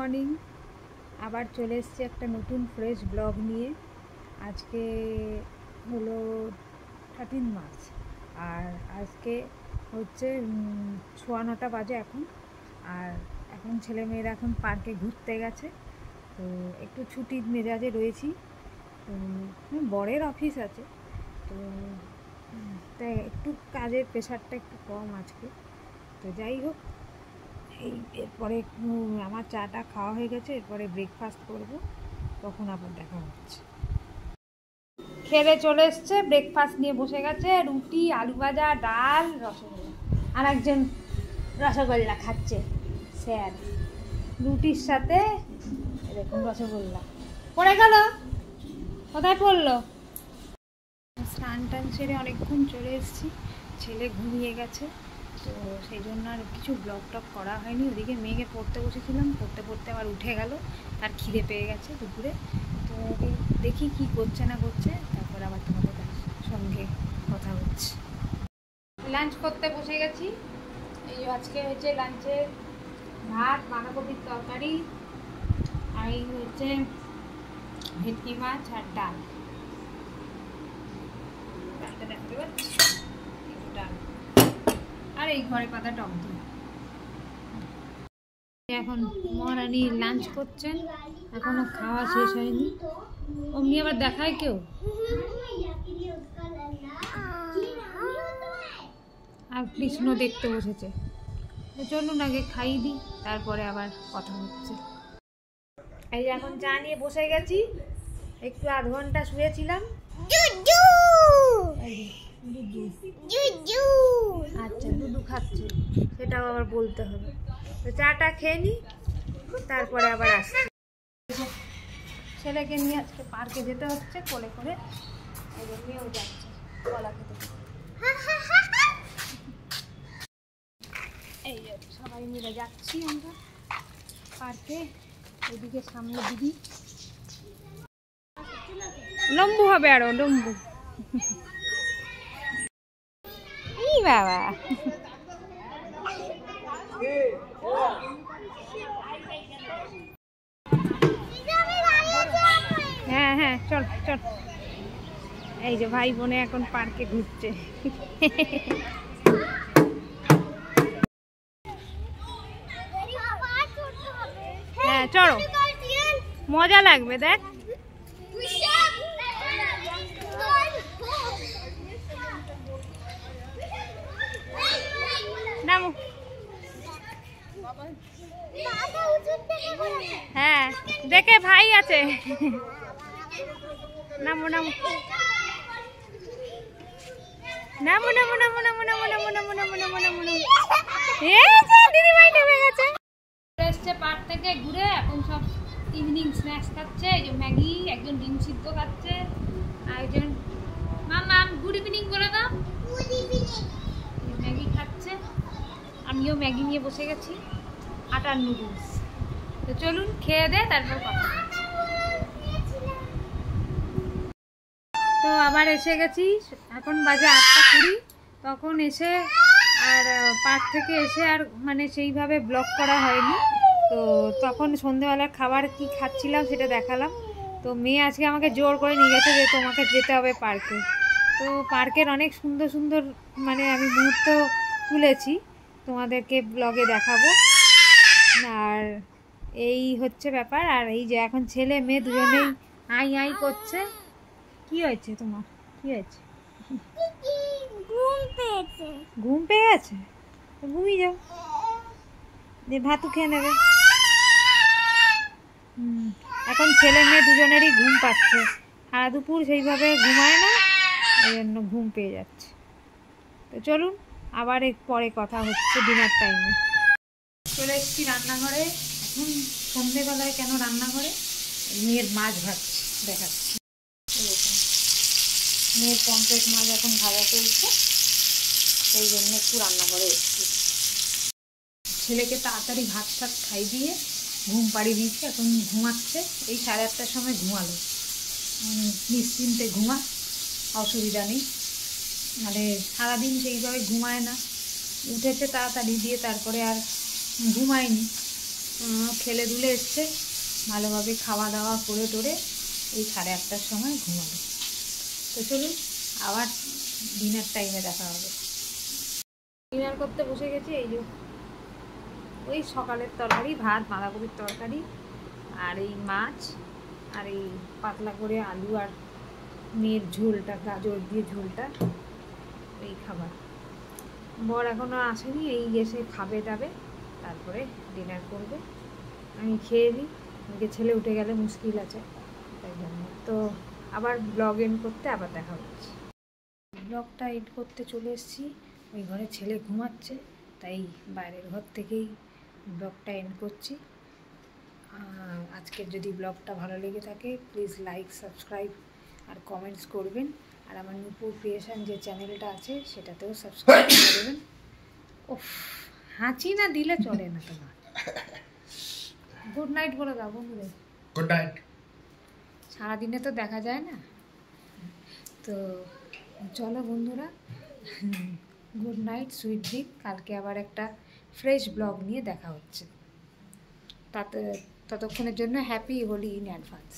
Morning. আবার চলে এসেছি একটা নতুন ফ্রেশ ব্লগ নিয়ে। আজকে হলো 13 মার্চ আর আজকে হচ্ছে 9:15 বাজে এখন। আর এখন ছেলেমেয়েরা এখন পার্কে ঘুরতে গেছে, তো একটু ছুটির মেজাজে রয়েছি। তো বরের অফিস আছে, তো তাই একটু কাজের প্রেশারটা একটু কম আজকে। তো যাই হোক, এরপরে আমার চাটা খাওয়া হয়ে গেছে, এরপরে ব্রেকফাস্ট করব, তখন আবার দেখা হচ্ছে। খেলে চলে এসছে, ব্রেকফাস্ট নিয়ে বসে গেছে, রুটি, আলু ভাজা, ডাল, রসগোল্লা। আর একজন রসগোল্লা খাচ্ছে, স্যার রুটির সাথে এরকম রসগোল্লা। পড়ে গেল, কোথায় পড়লো? স্নান টান সেরে অনেকক্ষণ চলে এসেছি, ছেলে ঘুমিয়ে গেছে, তো সেই জন্য আর কিছু ব্লগ টক করা হয়নি। ওদিকে মেয়েকে পড়তে বসেছিলাম, পড়তে পড়তে আবার উঠে গেল, তার খিদে পেয়ে গেছে দুপুরে। তো দেখি কি করছে না করছে, তারপর আবার তোমাদের সঙ্গে কথা হচ্ছে। লাঞ্চ করতে বসে গেছি। এই আজকে হচ্ছে লাঞ্চে ভাত, বাঁধাকপির তরকারি, আর এই হচ্ছে ভেটকি মাছ আর ডাল। ডালটা দেখতে পাচ্ছি, ডাল আর এই ঘরে পাতা টক দিয়ে। এখন মহারানী লাঞ্চ করছেন, এখনো খাওয়া শেষ হয়নি। অমনি আবার দেখায় কেউ। আর কৃষ্ণ দেখতে বসেছে, চলুন আগে খাইয়ে দিই, তারপরে আবার কথা হচ্ছে। এই যে এখন চা নিয়ে বসে গেছি, একটু আধ ঘন্টা শুয়েছিলাম। আচ্ছা, দুধু খাচ্ছে, সেটাও আবার বলতে হবে। তো চাটা খেয়ে নিই, তারপরে আবার আসছি। ছেলেকে নিয়ে আজকে পার্কে যেতে হচ্ছে কোলে করে, এই জন্যও যাচ্ছে কলা খেতে। এই যে সবাই মিলে যাচ্ছি আমরা পার্কে। ওইদিকে সামনে দিদি, লম্বু হবে, আরো লম্বু। এই বাবা, হ্যাঁ হ্যাঁ, চল চল। এই যে ভাই বোনে এখন পার্কে ঘুরছে। হ্যাঁ চলো, মজা লাগবে, দেখ। নামো। হ্যাঁ, দেখে ভাই আছে। নামো নামো নামো নামো নামো নামো নামো নামো নামো নামো নামো নামো নামো। দিদি ভাই নেমে গেছে, এসছে পার্ক থেকে ঘুরে। এখন সব ইভিনিং স্ন্যাক্স খাচ্ছে। এই যে ম্যাগি, একজন ডিম সিদ্ধ খাচ্ছে, আর একজন মাম গুড ইভিনিং বলে দাও। ম্যাগি খাচ্ছে, আমিও ম্যাগি নিয়ে বসে গেছি, আটার নুডলস। তো চলুন খেয়ে দে, তারপর কথা। তো আবার এসে গেছি, এখন বাজে 8:20। তখন এসে আর পার্ক থেকে এসে আর মানে সেইভাবে ব্লগ করা হয়নি। তো তখন সন্ধ্যেবেলার খাবার কি খাচ্ছিলাম সেটা দেখালাম। তো মেয়ে আজকে আমাকে জোর করে নিয়ে গেছে যে তোমাকে যেতে হবে পার্কে। তো পার্কের অনেক সুন্দর সুন্দর মানে আমি মুহূর্ত তুলেছি, তোমাদেরকে ব্লগে দেখাবো। আর এই হচ্ছে ব্যাপার। আর এই যে এখন ছেলে মেয়ে দুজনেই আই আই করছে। কি হয়েছে তোমার, কি হয়েছে? ঘুম পেয়ে গেছে, ঘুমিয়ে যাও, দিয়ে ভাতু খেয়ে নেবে। এখন ছেলে মেয়ে দুজনেরই ঘুম পাচ্ছে, সারা দুপুর সেইভাবে ঘুমায় না, এই জন্য ঘুম পেয়ে যাচ্ছে। তো চলুন আবার পরে কথা হচ্ছে ডিনার টাইমে। চলে এসেছি রান্নাঘরে। এখন সন্ধ্যেবেলায় কেন রান্নাঘরে? মেয়ের মাছ ভাজছি, দেখাচ্ছি। মেয়ের পমফ্রেট মাছ এখন ভাজা চলছে, সেই জন্য একটু রান্নাঘরে এসেছি। ছেলেকে তাড়াতাড়ি ভাত টাত খাই দিয়ে ঘুম পাড়িয়ে দিয়েছি, এখন ঘুমাচ্ছে। এই 8:30টার সময় ঘুমালো, নিশ্চিন্তে ঘুমা, অসুবিধা নেই। মানে সারাদিন সেইভাবে ঘুমায় না, উঠেছে তাড়াতাড়ি দিয়ে, তারপরে আর ঘুমায়নি। খেলে ধুলে এসছে, ভালোভাবে খাওয়া দাওয়া করে টোরে এই 8:30টার সময় ঘুমাবে। তো চলুন আবার ডিনার টাইমে দেখা হবে। ডিনার করতে বসে গেছি। এই যে ওই সকালের তরকারি, ভাত, বাঁধাকপির তরকারি, আর এই মাছ, আর এই পাতলা করে আলু আর মেয়ের ঝোলটা, গাজর দিয়ে ঝোলটা, এই খাবার। বর এখনও আসেনি, এই এসে খাবে টাবে, তারপরে ডিনার করবে। আমি খেয়ে নিই, আমাকে ছেলে উঠে গেলে মুশকিল আছে, তাই জন্য। তো আবার ব্লগ এন্ড করতে আবার দেখা হচ্ছে। ব্লগটা এন্ড করতে চলে এসেছি। ওই ঘরে ছেলে ঘুমাচ্ছে, তাই বাইরের ঘর থেকেই ব্লগটা এন্ড করছি। আজকের যদি ব্লগটা ভালো লেগে থাকে প্লিজ লাইক, সাবস্ক্রাইব আর কমেন্টস করবেন। আর আমার নূপুর ক্রিয়েশন যে চ্যানেলটা আছে সেটাতেও সাবস্ক্রাইব করবেন। ওফ, হাঁচি না দিলে চলে না তোমার। গুড নাইট বলে দাও বন্ধুদের। Good night. সারাদিনে তো দেখা যায় না, তো চলো বন্ধুরা, গুড নাইট, সুইট ড্রিম। কালকে আবার একটা ফ্রেশ ব্লগ নিয়ে দেখা হচ্ছে। ততক্ষণের জন্য হ্যাপি হোলি ইন অ্যাডভান্স।